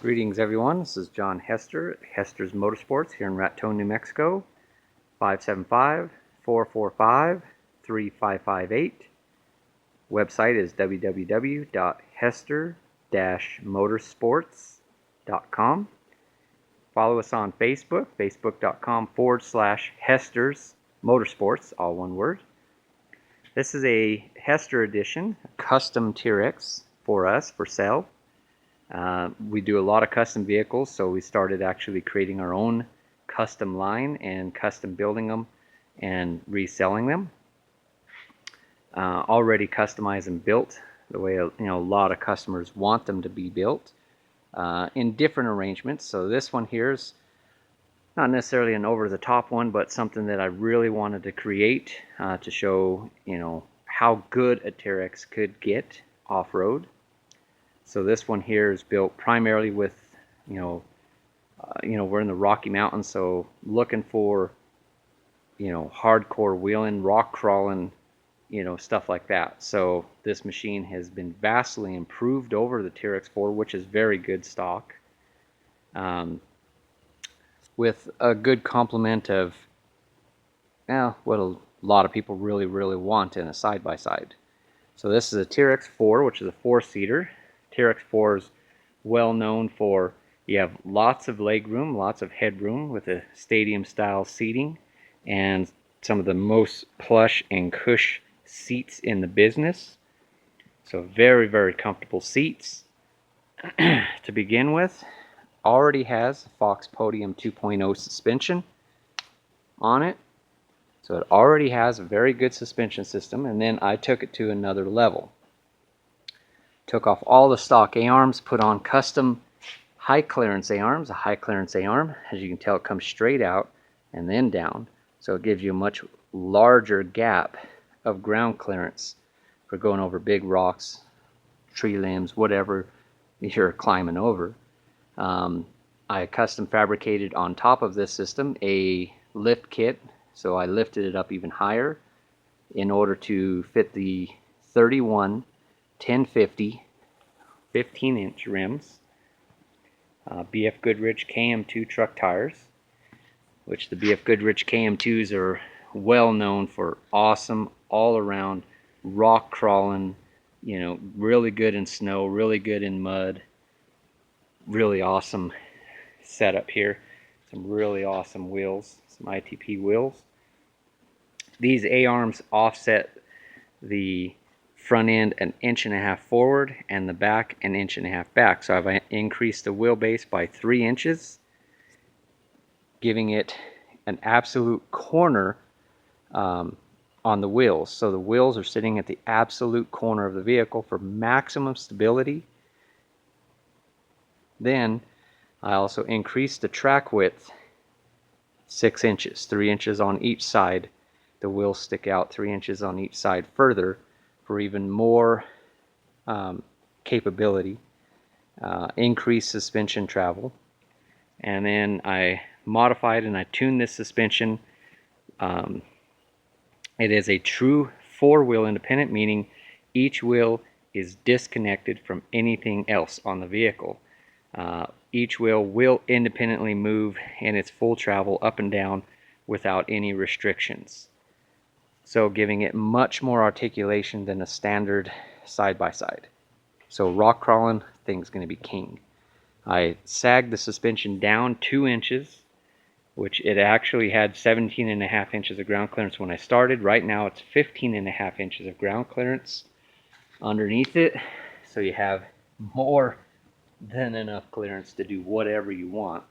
Greetings everyone, this is John Hester, Hester's Motorsports here in Raton, New Mexico, 575-445-3558. Website is www.hester-motorsports.com. Follow us on Facebook, facebook.com/Hester's Motorsports, all one word. This is a Hester edition, a custom Teryx for us for sale. We do a lot of custom vehicles, so we started actually creating our own custom line and custom building them and reselling them. Already customized and built the way a lot of customers want them to be built in different arrangements. So this one here is not necessarily an over-the-top one, but something that I really wanted to create to show how good a Teryx could get off-road. So this one here is built primarily with, we're in the Rocky Mountains, so looking for, hardcore wheeling, rock crawling, stuff like that. So this machine has been vastly improved over the Teryx-4, which is very good stock, with a good complement of, what a lot of people really want in a side-by-side. So this is a Teryx-4, which is a 4-seater. Teryx-4 is well known for, you have lots of leg room, lots of headroom with a stadium style seating and some of the most plush and cush seats in the business. So very comfortable seats. To begin with, already has Fox Podium 2.0 suspension on it. So it already has a very good suspension system, and then I took it to another level. Took off all the stock A-arms, put on custom high clearance A-arms. A high clearance A-arm, as you can tell, it comes straight out and then down, so it gives you a much larger gap of ground clearance for going over big rocks, tree limbs, whatever you're climbing over. I custom fabricated on top of this system a lift kit, so I lifted it up even higher in order to fit the 31 1050 15-inch rims, BF Goodridge KM2 truck tires, which the BF Goodridge KM2s are well known for awesome all-around rock crawling, really good in snow, really good in mud, really awesome setup here. Some really awesome wheels, some ITP wheels. These A-arms offset the front end 1.5 inches forward and the back 1.5 inches back. So I've increased the wheelbase by 3 inches, giving it an absolute corner on the wheels. So the wheels are sitting at the absolute corner of the vehicle for maximum stability. Then I also increased the track width 6 inches, 3 inches on each side. The wheels stick out 3 inches on each side further for even more capability, increased suspension travel. And then I modified and I tuned this suspension. It is a true 4-wheel independent, meaning each wheel is disconnected from anything else on the vehicle. Each wheel will independently move in its full travel up and down without any restrictions, so giving it much more articulation than a standard side-by-side. So rock crawling, thing's going to be king. I sagged the suspension down 2 inches, which it actually had 17.5 inches of ground clearance when I started. Right now it's 15.5 inches of ground clearance underneath it, so you have more than enough clearance to do whatever you want,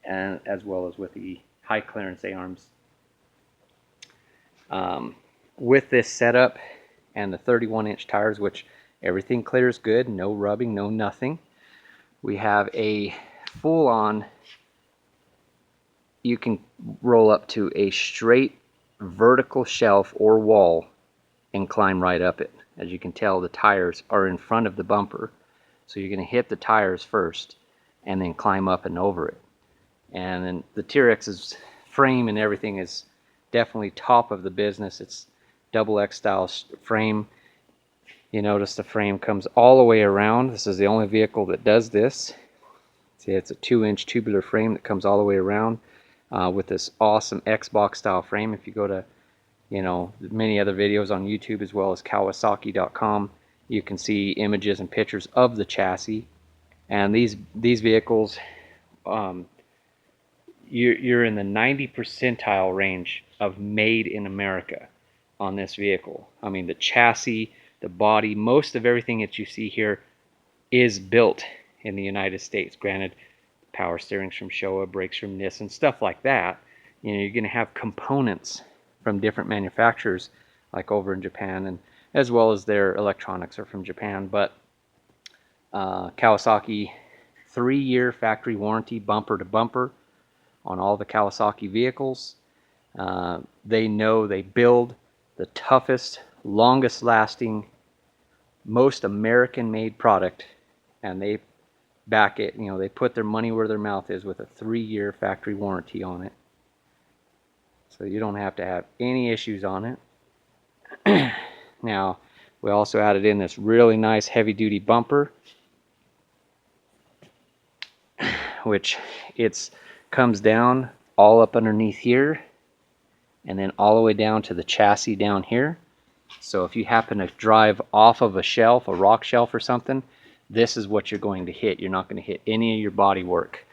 and as well as with the high clearance A-arms. With this setup and the 31-inch tires, which everything clears good, no rubbing, no nothing, we have a full-on, you can roll up to a straight vertical shelf or wall and climb right up it. As you can tell, the tires are in front of the bumper, so you're going to hit the tires first and then climb up and over it. And then the Teryx's frame and everything is definitely top of the business. It's double X style frame. You notice the frame comes all the way around. This is the only vehicle that does this. See, it's a 2-inch tubular frame that comes all the way around with this awesome Xbox style frame. If you go to, you know, many other videos on YouTube as well as Kawasaki.com, you can see images and pictures of the chassis. And these vehicles, you're in the 90 percentile range of made in America on this vehicle. I mean, the chassis, the body, most of everything that you see here is built in the United States. Granted, power steering's from Showa, brakes from Nissan, stuff like that. You know, you're going to have components from different manufacturers, like over in Japan, and as well as their electronics are from Japan. But Kawasaki, 3-year factory warranty, bumper to bumper, on all the Kawasaki vehicles. They know they build the toughest, longest lasting, most American made product, and they back it, you know, they put their money where their mouth is with a 3-year factory warranty on it. So you don't have to have any issues on it. Now, we also added in this really nice heavy duty bumper, which comes down all up underneath here and then all the way down to the chassis down here. So if you happen to drive off of a shelf, a rock shelf or something, this is what you're going to hit. You're not going to hit any of your body work.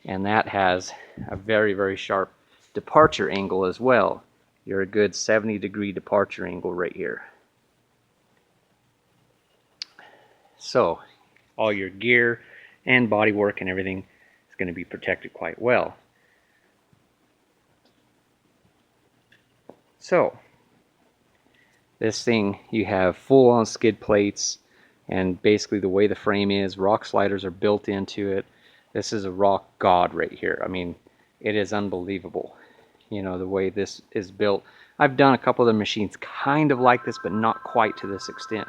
And that has a very, very sharp departure angle as well. You're a good 70-degree departure angle right here. So all your gear and body work and everything is going to be protected quite well. So this thing, you have full-on skid plates, and basically the way the frame is, rock sliders are built into it. This is a rock god right here. I mean, it is unbelievable, you know, the way this is built. I've done a couple of the machines kind of like this, but not quite to this extent.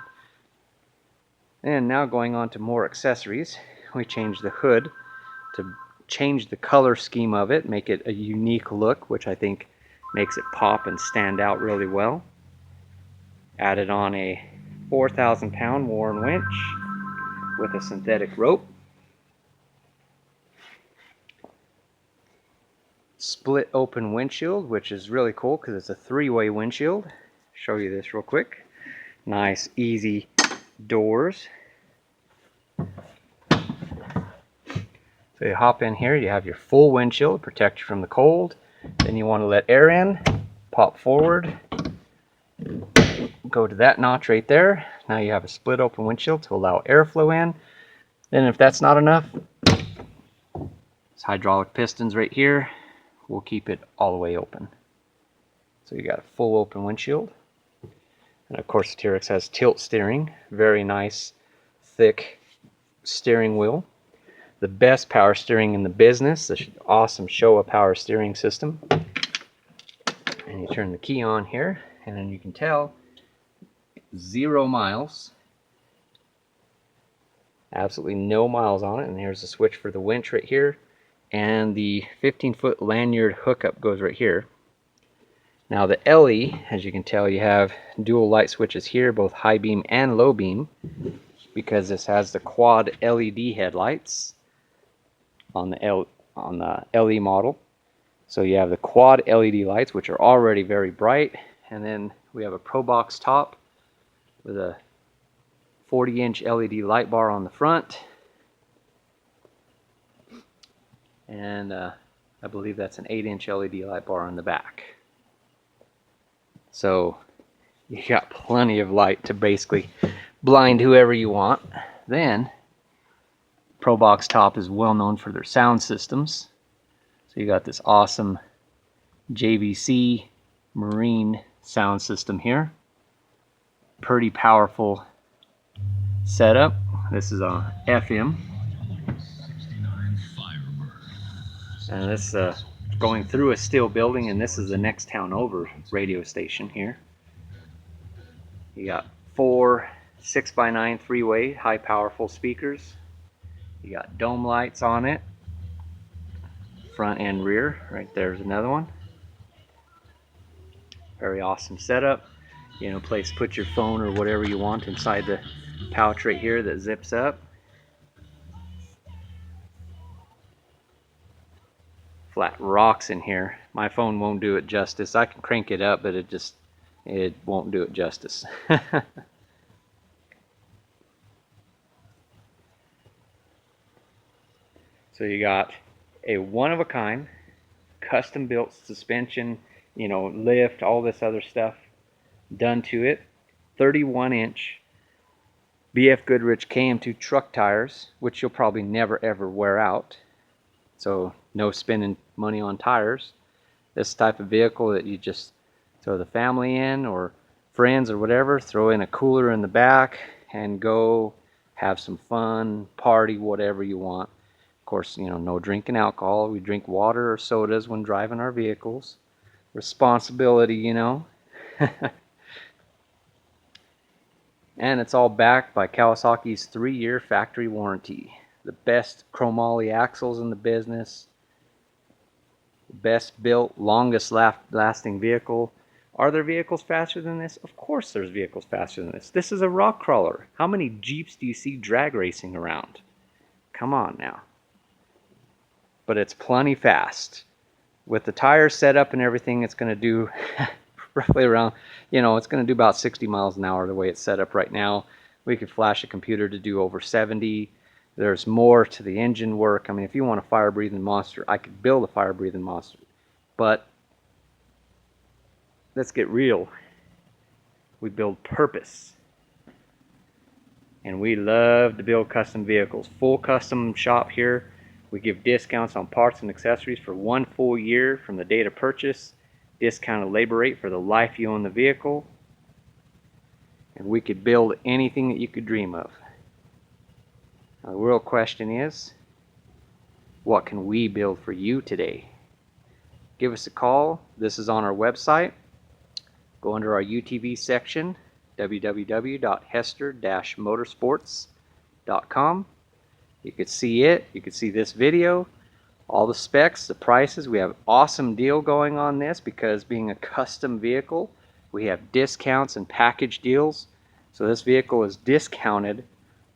And now going on to more accessories, we changed the hood to change the color scheme of it, make it a unique look, which I think makes it pop and stand out really well. Added on a 4,000-pound Warren winch with a synthetic rope. Split open windshield, which is really cool because it's a 3-way windshield. Show you this real quick. Nice, easy doors. So you hop in here, you have your full windshield, protect you from the cold. Then you want to let air in, pop forward, go to that notch right there. Now you have a split open windshield to allow airflow in. Then if that's not enough, it's hydraulic pistons right here. We'll keep it all the way open. So you got a full open windshield. And of course the Teryx has tilt steering, very nice, thick steering wheel. The best power steering in the business, this awesome Showa power steering system. And you turn the key on here, and then you can tell 0 miles. Absolutely no miles on it. And here's the switch for the winch right here. And the 15-foot lanyard hookup goes right here. Now the LE, as you can tell, you have dual light switches here, both high beam and low beam, because this has the quad LED headlights on the LE model. So you have the quad LED lights, which are already very bright, and then we have a Pro Box top with a 40-inch LED light bar on the front, and I believe that's an 8-inch LED light bar on the back. So you got plenty of light to basically blind whoever you want. Then Pro Box top is well known for their sound systems. So you got this awesome JVC Marine sound system here. Pretty powerful setup. This is on FM. And this going through a steel building, and this is the next town over radio station here. You got 4 6x9 3-way high powerful speakers. You got dome lights on it, front and rear. Right there's another one. Very awesome setup. You know, place to put your phone or whatever you want inside the pouch right here that zips up. flat rocks in here. My phone won't do it justice. I can crank it up, but it won't do it justice. So you got a one-of-a-kind, custom-built suspension, you know, lift, all this other stuff done to it. 31-inch BF Goodridge KM2 truck tires, which you'll probably never ever wear out. So no spending money on tires. This type of vehicle that you just throw the family in, or friends or whatever, throw in a cooler in the back and go have some fun, party, whatever you want. Of course, you know, no drinking alcohol. We drink water or sodas when driving our vehicles. Responsibility, you know. And it's all backed by Kawasaki's 3-year factory warranty. The best chromoly axles in the business. Best built, longest lasting vehicle. Are there vehicles faster than this? Of course there's vehicles faster than this. This is a rock crawler. How many Jeeps do you see drag racing around? Come on now. But it's plenty fast. With the tires set up and everything, it's going to do roughly around, you know, it's going to do about 60 miles an hour the way it's set up right now. We could flash a computer to do over 70. There's more to the engine work. I mean, if you want a fire-breathing monster, I could build a fire-breathing monster. But let's get real. We build purpose. And we love to build custom vehicles. Full custom shop here. We give discounts on parts and accessories for 1 full year from the date of purchase. Discounted labor rate for the life you own the vehicle. And we could build anything that you could dream of. Now, the real question is, what can we build for you today? Give us a call. This is on our website. Go under our UTV section, www.hester-motorsports.com. You could see it. You could see this video, all the specs, the prices. We have an awesome deal going on this because being a custom vehicle, we have discounts and package deals. So this vehicle is discounted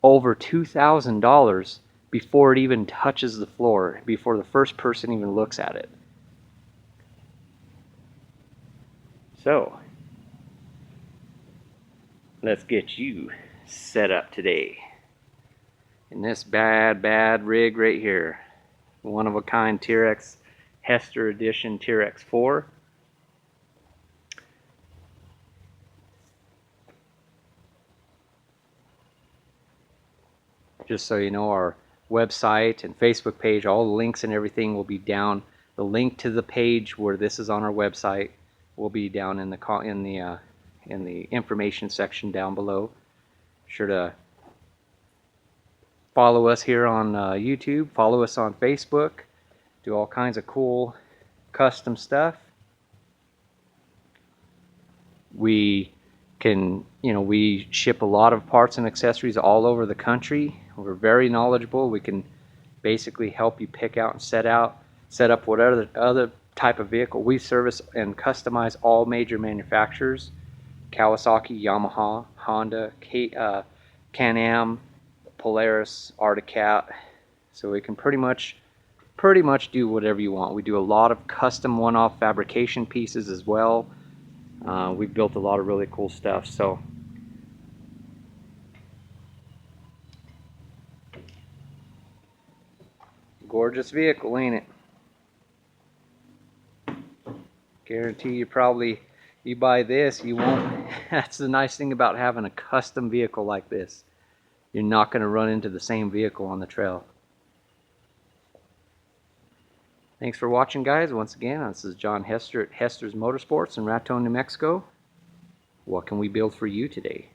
over $2,000 before it even touches the floor, before the first person even looks at it. So, let's get you set up today in this bad rig right here. One-of-a-kind Teryx Hester Edition Teryx-4. Just so you know, our website and Facebook page, all the links and everything will be down. The link to the page where this is on our website will be down in the information section down below. Sure to follow us here on YouTube, follow us on Facebook, do all kinds of cool custom stuff. We can, you know, we ship a lot of parts and accessories all over the country. We're very knowledgeable. We can basically help you pick out and set up whatever other type of vehicle. We service and customize all major manufacturers: Kawasaki, Yamaha, Honda, Can-Am, Polaris, Arctic Cat. So we can pretty much do whatever you want. We do a lot of custom one-off fabrication pieces as well. We've built a lot of really cool stuff. So gorgeous vehicle, ain't it? Guarantee you buy this, you won't. That's the nice thing about having a custom vehicle like this. You're not going to run into the same vehicle on the trail. Thanks for watching, guys. Once again, this is John Hester at Hester's Motorsports in Raton, New Mexico. What can we build for you today?